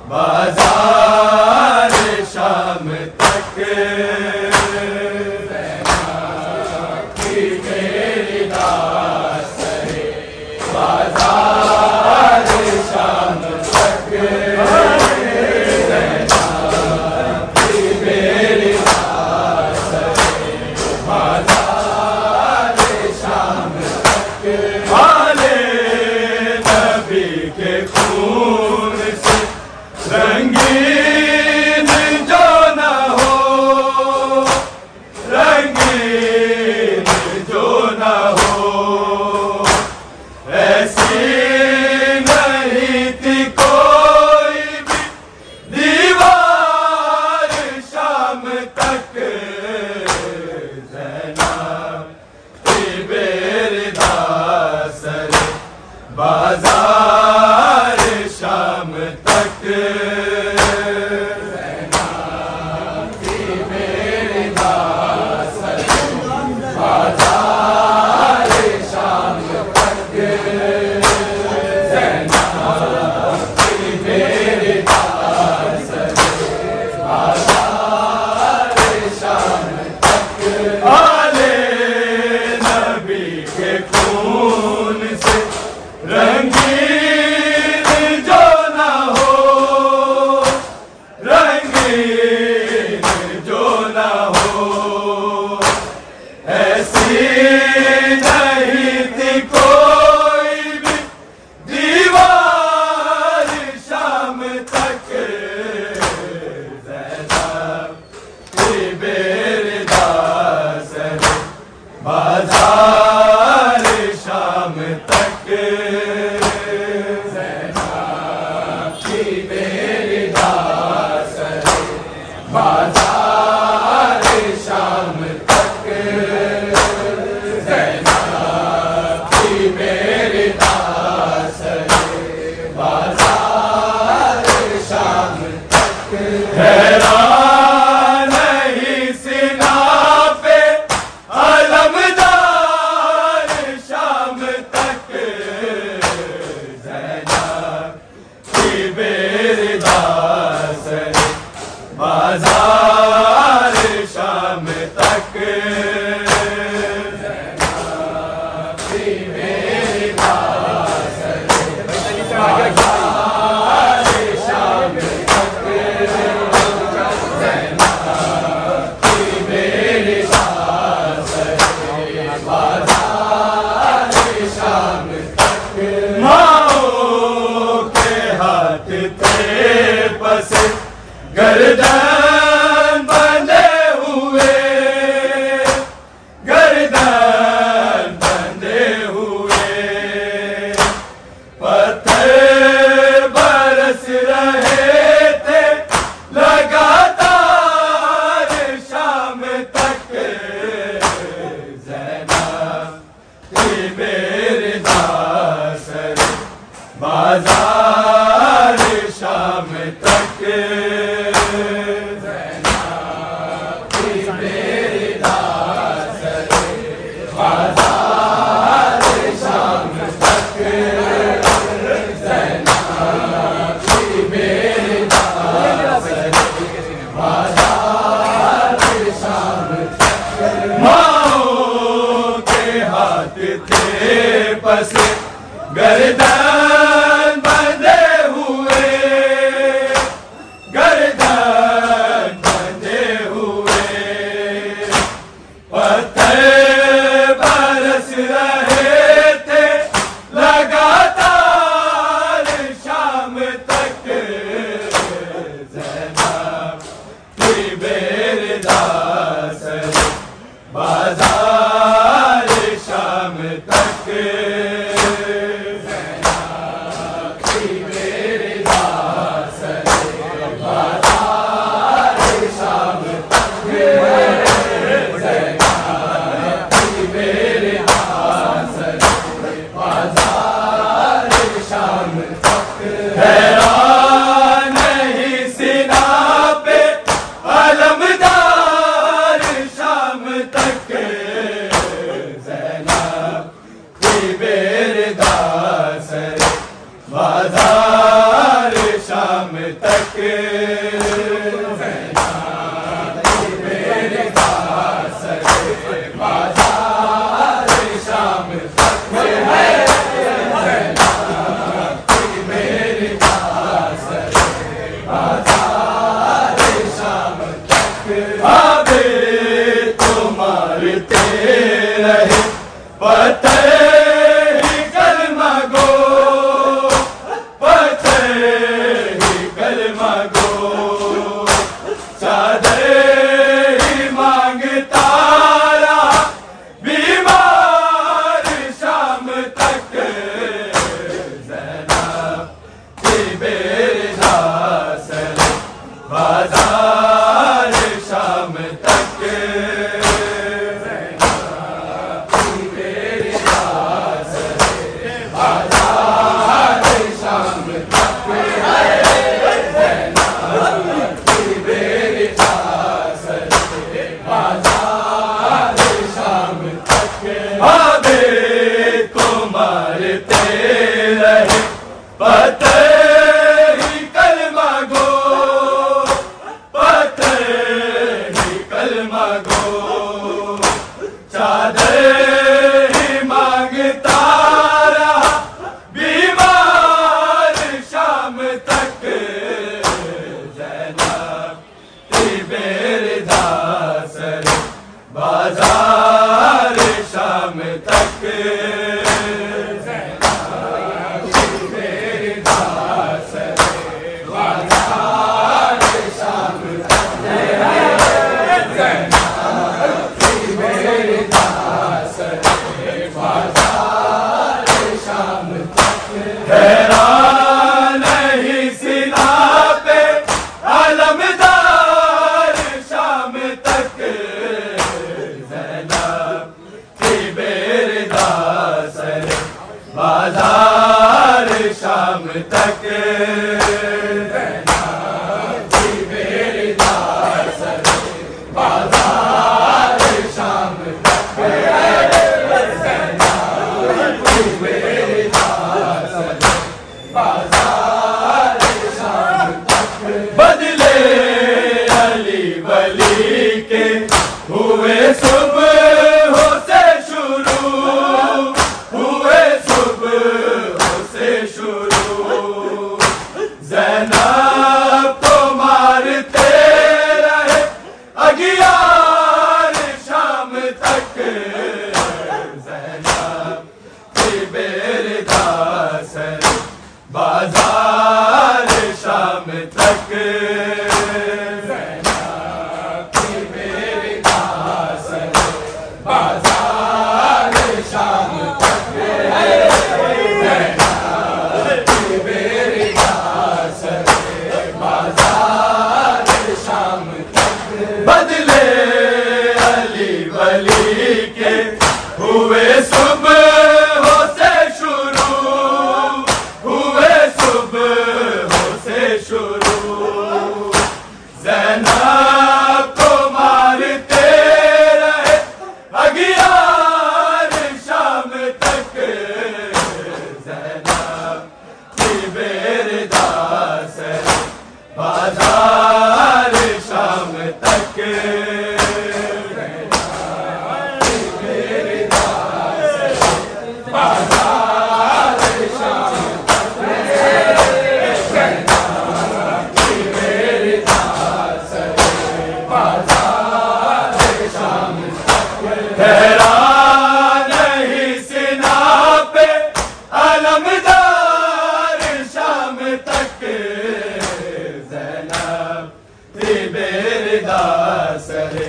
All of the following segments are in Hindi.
बाजार शाम तक की मेरी दास है। बाजार शाम तक की मेरी दास है। बाजार शाम तक वाले नबी के खून से रंगीन जो न हो, रंगीन जो न हो, ऐसी नहीं थी कोई भी दीवार शाम तक। ज़ैनब की बेरदास बाजार शाम तक। ज़ैनब की बेरदास बाजार शाम तक। ज़ैनब की बेरदास बाजार शाम तक। आले नबी के खून से रंगीन जो न हो, रंगीन जो न हो, ऐसी नहीं थी कोई भी दीवार शाम तक। ज़ैनब की बेरदास बाजार शाम तक। ज़ैनब की बेरदास बाजार शाम तक। ज़ैनब की बेरदास बाजार शाम तक। हैरान नहीं सीना पे अलमदार शाम तक। ज़ैनब की बेरदास बाजार शाम तक। ज़ैनब की बेरदास बाजार शाम तक। ज़ैनब की बेरदास बाजार शाम तक। माओ के हाथ थे पसे गर्दन बंधे हुए, गर्दन बंधे हुए, पत्थर बरस रहे थे लगातार शाम तक। ज़ैनब की बेरदास बाजार शाम तक। ज़ैनब की बेरदास बाजार शाम तक। ज़ैनब की बेरदास बाजार शाम तक। माओ के हाथ थे पसे गर्दन बंधे हुए, गर्दन बंधे हुए, पत्थर बरस रहे थे लगातार शाम तक। ज़ैनब की बेरदास बाजार शाम तक। ज़ैनब तक मेरे दास रे बाजार शाम तक मेरे दास रे बाजार शाम तक आबे तुम्हारे रहे पते ही कलमा गो पते ही कलमा गो चादर ही मांगता रहा बीमार शाम तक ज़ैनब की मेरे दास रे बाजार शाम तक पते ही कलमा गो पते ही कलमा गो चादर ही मांगता रहा बीमार शाम तक ज़ैनब की मेरे दास रे बाजार शाम तक हैरान ही सिना पे अलमदार शाम तक ज़ैनब की मेरे दास रे बाजार शाम तक ज़ैनब की मेरे दास रे बाजार शाम तक ज़ैनब की मेरे दास बाजार शाम तक बदले अली वली के हुए सुबह से शुरू हुए सुबह से शुरू ज़ैनब को मारते रहे अगियार शाम तक ज़ैनब की मेरे दास रे बाजार शाम तक ज़ैनब की मेरे दास रे बाजार शाम तक ज़ैनब की मेरे दास रे बाजार शाम तक बदले अली वली के हुए सुबह से शुरू हुए सुबह से शुरू ज़ैनब को मारते रहे अगियार शाम तक ज़ैनब की मेरे दास रे बाजार शाम तक ज़ैनब की मेरे दास रे बाजार शाम तक ज़ैनब की मेरे दास रे बाजार शाम तक हैरान ही सिना पे अलमदार शाम तक ज़ैनब की मेरे दास रे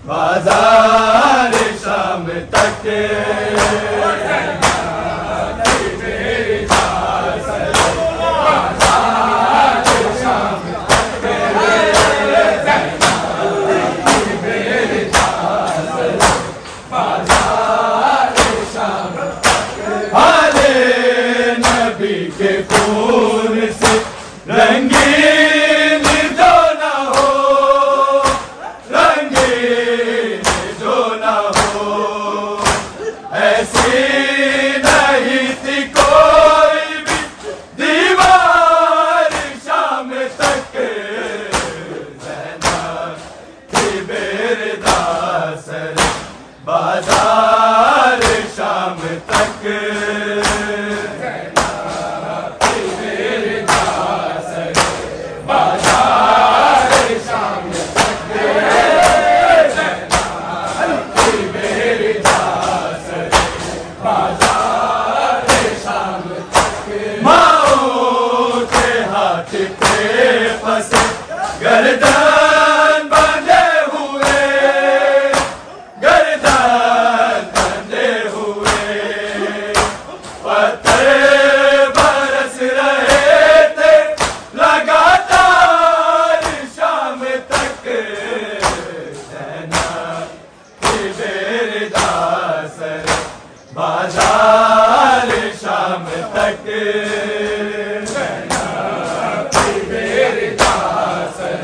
बाजार शाम तक के खून से रंगीन जो न हो रंगीन जो न हो तक ज़ैनब की बेरदासर बाजार शाम तक ज़ैनब की बेरदासर बाजार शाम तक ज़ैनब की बेरदासर बाजार शाम तक माओ के हाथ पे फंसे गर्दन बंधे हुए गर्दन बंधे हुए पत्थर बरस रहे थे लगातार शाम तक ज़ैनब की बेरदासर बाजार शाम तक ज़ैनब की बेरदासर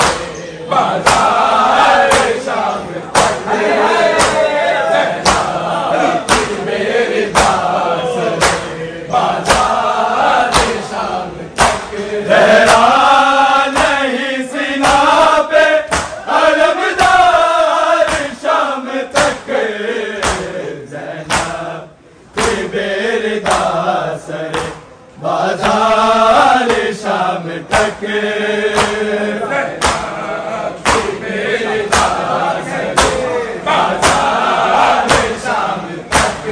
बाजार शाम तक ज़ैनब की बेरदासर बाजार शाम तक लहरा नहीं सीना पे अलमदार शाम तक ज़ैनब की बेरदासर बाजार शाम तक ज़ैनब की बेरदासर बाजार शाम तक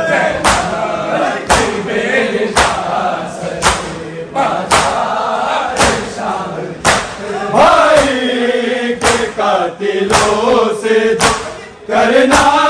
ज़ैनब की बेरदासर बाजार शाम तक भाई के कातिलों से जो करना